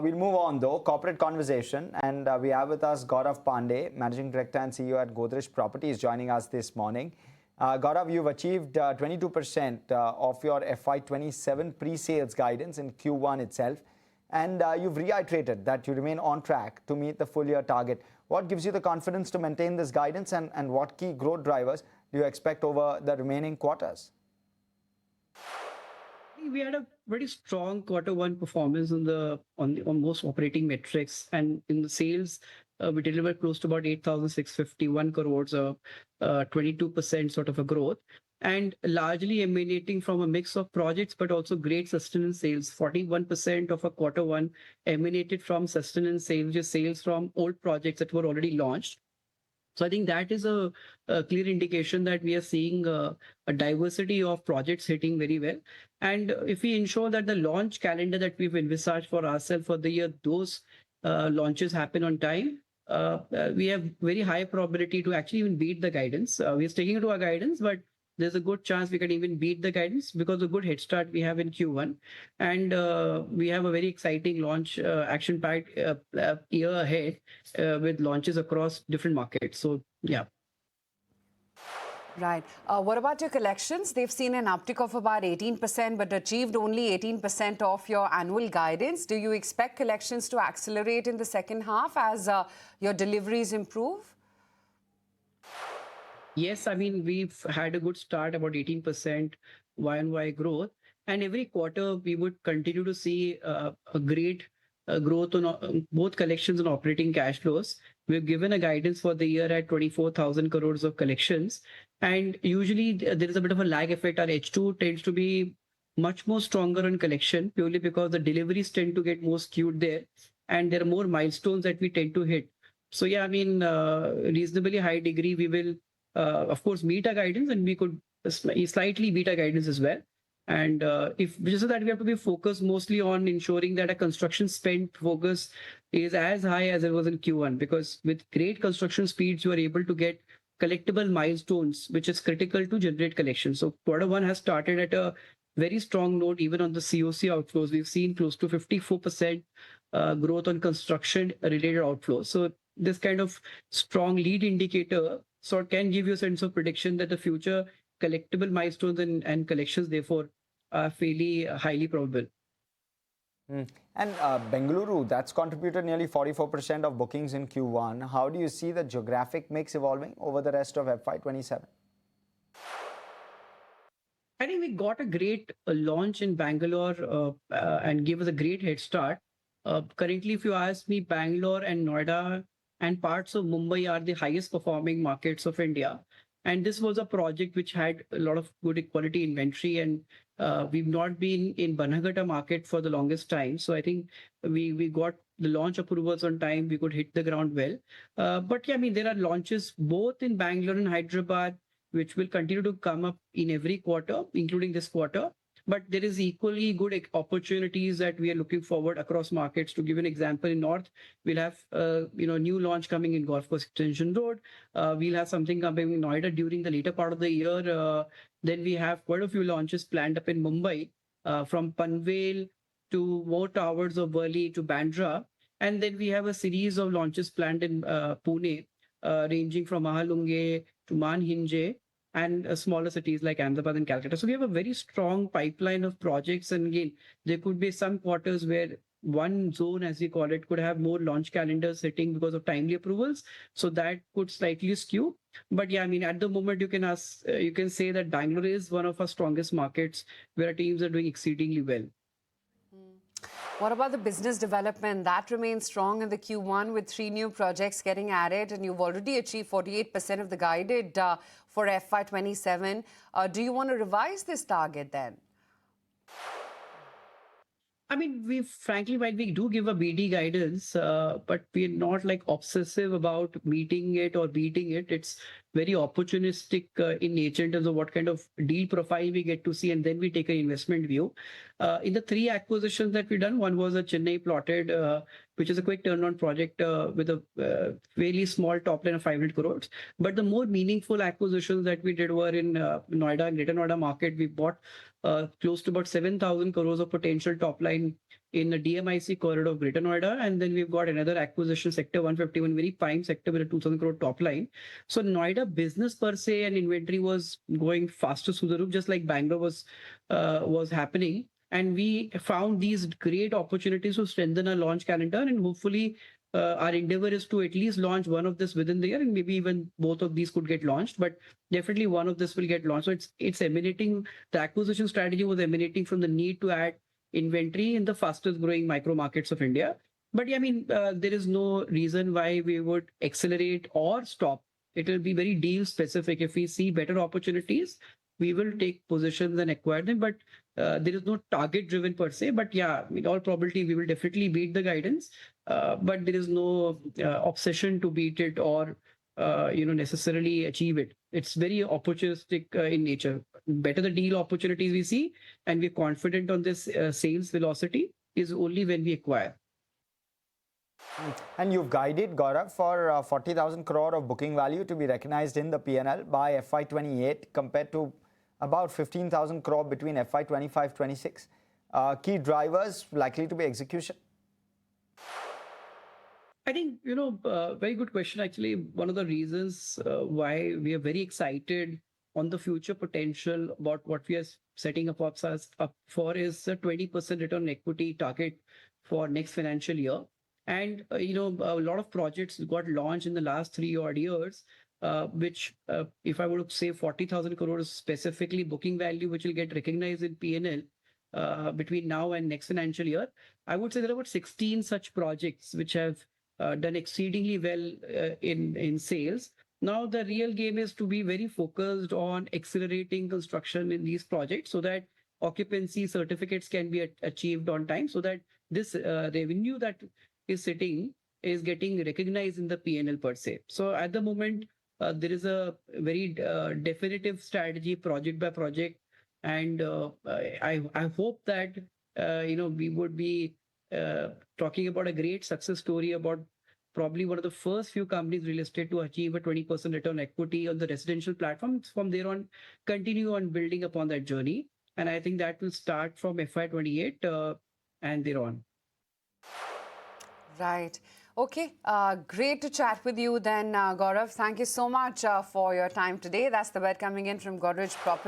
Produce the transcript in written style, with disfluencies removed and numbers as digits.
We'll move on though, corporate conversation, and we have with us Gaurav Pandey, Managing Director and CEO at Godrej Properties, joining us this morning. Gaurav, you've achieved 22% of your FY27 pre-sales guidance in Q1 itself, and you've reiterated that you remain on track to meet the full-year target. What gives you the confidence to maintain this guidance, and what key growth drivers do you expect over the remaining quarters? We had a very strong Q1 performance on most operating metrics, and in the sales, we delivered close to about 8,651 crores, 22% sort of a growth, and largely emanating from a mix of projects, but also great sustenance sales. 41% of a Q1 emanated from sustenance sales, which is sales from old projects that were already launched. So I think that is a clear indication that we are seeing a diversity of projects hitting very well. And if we ensure that the launch calendar that we've envisaged for ourselves for the year, those launches happen on time, we have very high probability to actually even beat the guidance. We are sticking to our guidance, but there's a good chance we can even beat the guidance because of the good head start we have in Q1. And we have a very exciting launch action-packed year ahead with launches across different markets. So, yeah. Right. What about your collections? They've seen an uptick of about 18%, but achieved only 18% of your annual guidance. Do you expect collections to accelerate in the second half as your deliveries improve? Yes, I mean, we've had a good start, about 18% Y-on-Y growth. And every quarter, we would continue to see a great growth on both collections and operating cash flows. We've given a guidance for the year at 24,000 crores of collections. And usually, there is a bit of a lag effect. Our H2 tends to be much more stronger on collection, purely because the deliveries tend to get more skewed there. And there are more milestones that we tend to hit. So, yeah, I mean, reasonably high degree, we will of course, meet our guidance, and we could slightly beat our guidance as well. And if just so that we have to be focused mostly on ensuring that a construction spend focus is as high as it was in Q1, because with great construction speeds, you are able to get collectible milestones, which is critical to generate collections. So Q1 has started at a very strong note, even on the COC outflows. We've seen close to 54% growth on construction related outflows. So this kind of strong lead indicator can give you a sense of prediction that the future collectible milestones and collections, therefore, are fairly highly probable. And Bengaluru, that's contributed nearly 44% of bookings in Q1. How do you see the geographic mix evolving over the rest of FY27? I think we got a great launch in Bangalore and gave us a great head start. Currently, if you ask me, Bangalore and Noida and parts of Mumbai are the highest performing markets of India. And this was a project which had a lot of good quality inventory, and we've not been in Banaghatta market for the longest time. So I think we got the launch approvals on time. We could hit the ground well. But yeah, I mean, there are launches both in Bangalore and Hyderabad, which will continue to come up in every quarter, including this quarter. But there is equally good opportunities that we are looking forward across markets. To give an example, in North, we'll have new launch coming in Golf Course Extension Road. We'll have something coming in Noida during the later part of the year. Then we have quite a few launches planned up in Mumbai, from Panvel to more towers of Worli to Bandra. And then we have a series of launches planned in Pune, ranging from Mahalunge to Manhinje, and smaller cities like Ahmedabad and Calcutta. So we have a very strong pipeline of projects. And again, there could be some quarters where one zone, as we call it, could have more launch calendars hitting because of timely approvals. So that could slightly skew. But yeah, I mean, at the moment, you can say that Bangalore is one of our strongest markets where our teams are doing exceedingly well. What about the business development? That remains strong in the Q1 with 3 new projects getting added, and you've already achieved 48% of the guided for FY27. Do you want to revise this target then? I mean, while we do give a BD guidance, but we're not like obsessive about meeting it or beating it. It's very opportunistic in nature in terms of what kind of deal profile we get to see, and then we take an investment view. In the 3 acquisitions that we've done, one was a Chennai plotted, which is a quick turnaround project with a fairly small top line of 500 crores. But the more meaningful acquisitions that we did were in Noida, Greater Noida market. We bought close to about 7,000 crores of potential top line in the DMIC corridor of Greater Noida. And then we've got another acquisition, Sector 151, very prime sector with a 2,000 crore top line. So Noida business per se and inventory was going faster through the roof, just like Bangalore was happening. And we found these great opportunities to strengthen our launch calendar, and hopefully our endeavor is to at least launch one of this within the year, and maybe even both of these could get launched, but definitely one of this will get launched. So it's emanating, the acquisition strategy was emanating from the need to add inventory in the fastest growing micro markets of India. But yeah, I mean, there is no reason why we would accelerate or stop. It will be very deal specific. If we see better opportunities, we will take positions and acquire them. But there is no target driven per se. But yeah, in all probability, we will definitely beat the guidance. But there is no obsession to beat it or necessarily achieve it. It's very opportunistic in nature. Better the deal opportunities we see, and we're confident on this sales velocity is only when we acquire. And you've guided, Gaurav, for 40,000 crore of booking value to be recognized in the P&L by FY28 compared to about 15,000 crore between FY25-26. Key drivers likely to be execution? I think, very good question. Actually, one of the reasons why we are very excited on the future potential about what we are setting up for is a 20% return on equity target for next financial year. And, a lot of projects got launched in the last 3 odd years, which if I were to say 40,000 crores specifically booking value, which will get recognized in P&L between now and next financial year, I would say there are about 16 such projects which have done exceedingly well in sales. Now the real game is to be very focused on accelerating construction in these projects so that occupancy certificates can be achieved on time, so that this revenue that is sitting is getting recognized in the P&L per se. So at the moment, there is a very definitive strategy project by project. And I hope that, we would be talking about a great success story about probably one of the first few companies real estate to achieve a 20% return equity on the residential platform. From there on, continue on building upon that journey. And I think that will start from FY28 and thereon. Right. Okay. Great to chat with you then, Gaurav. Thank you so much for your time today. That's the bid coming in from Godrej Properties.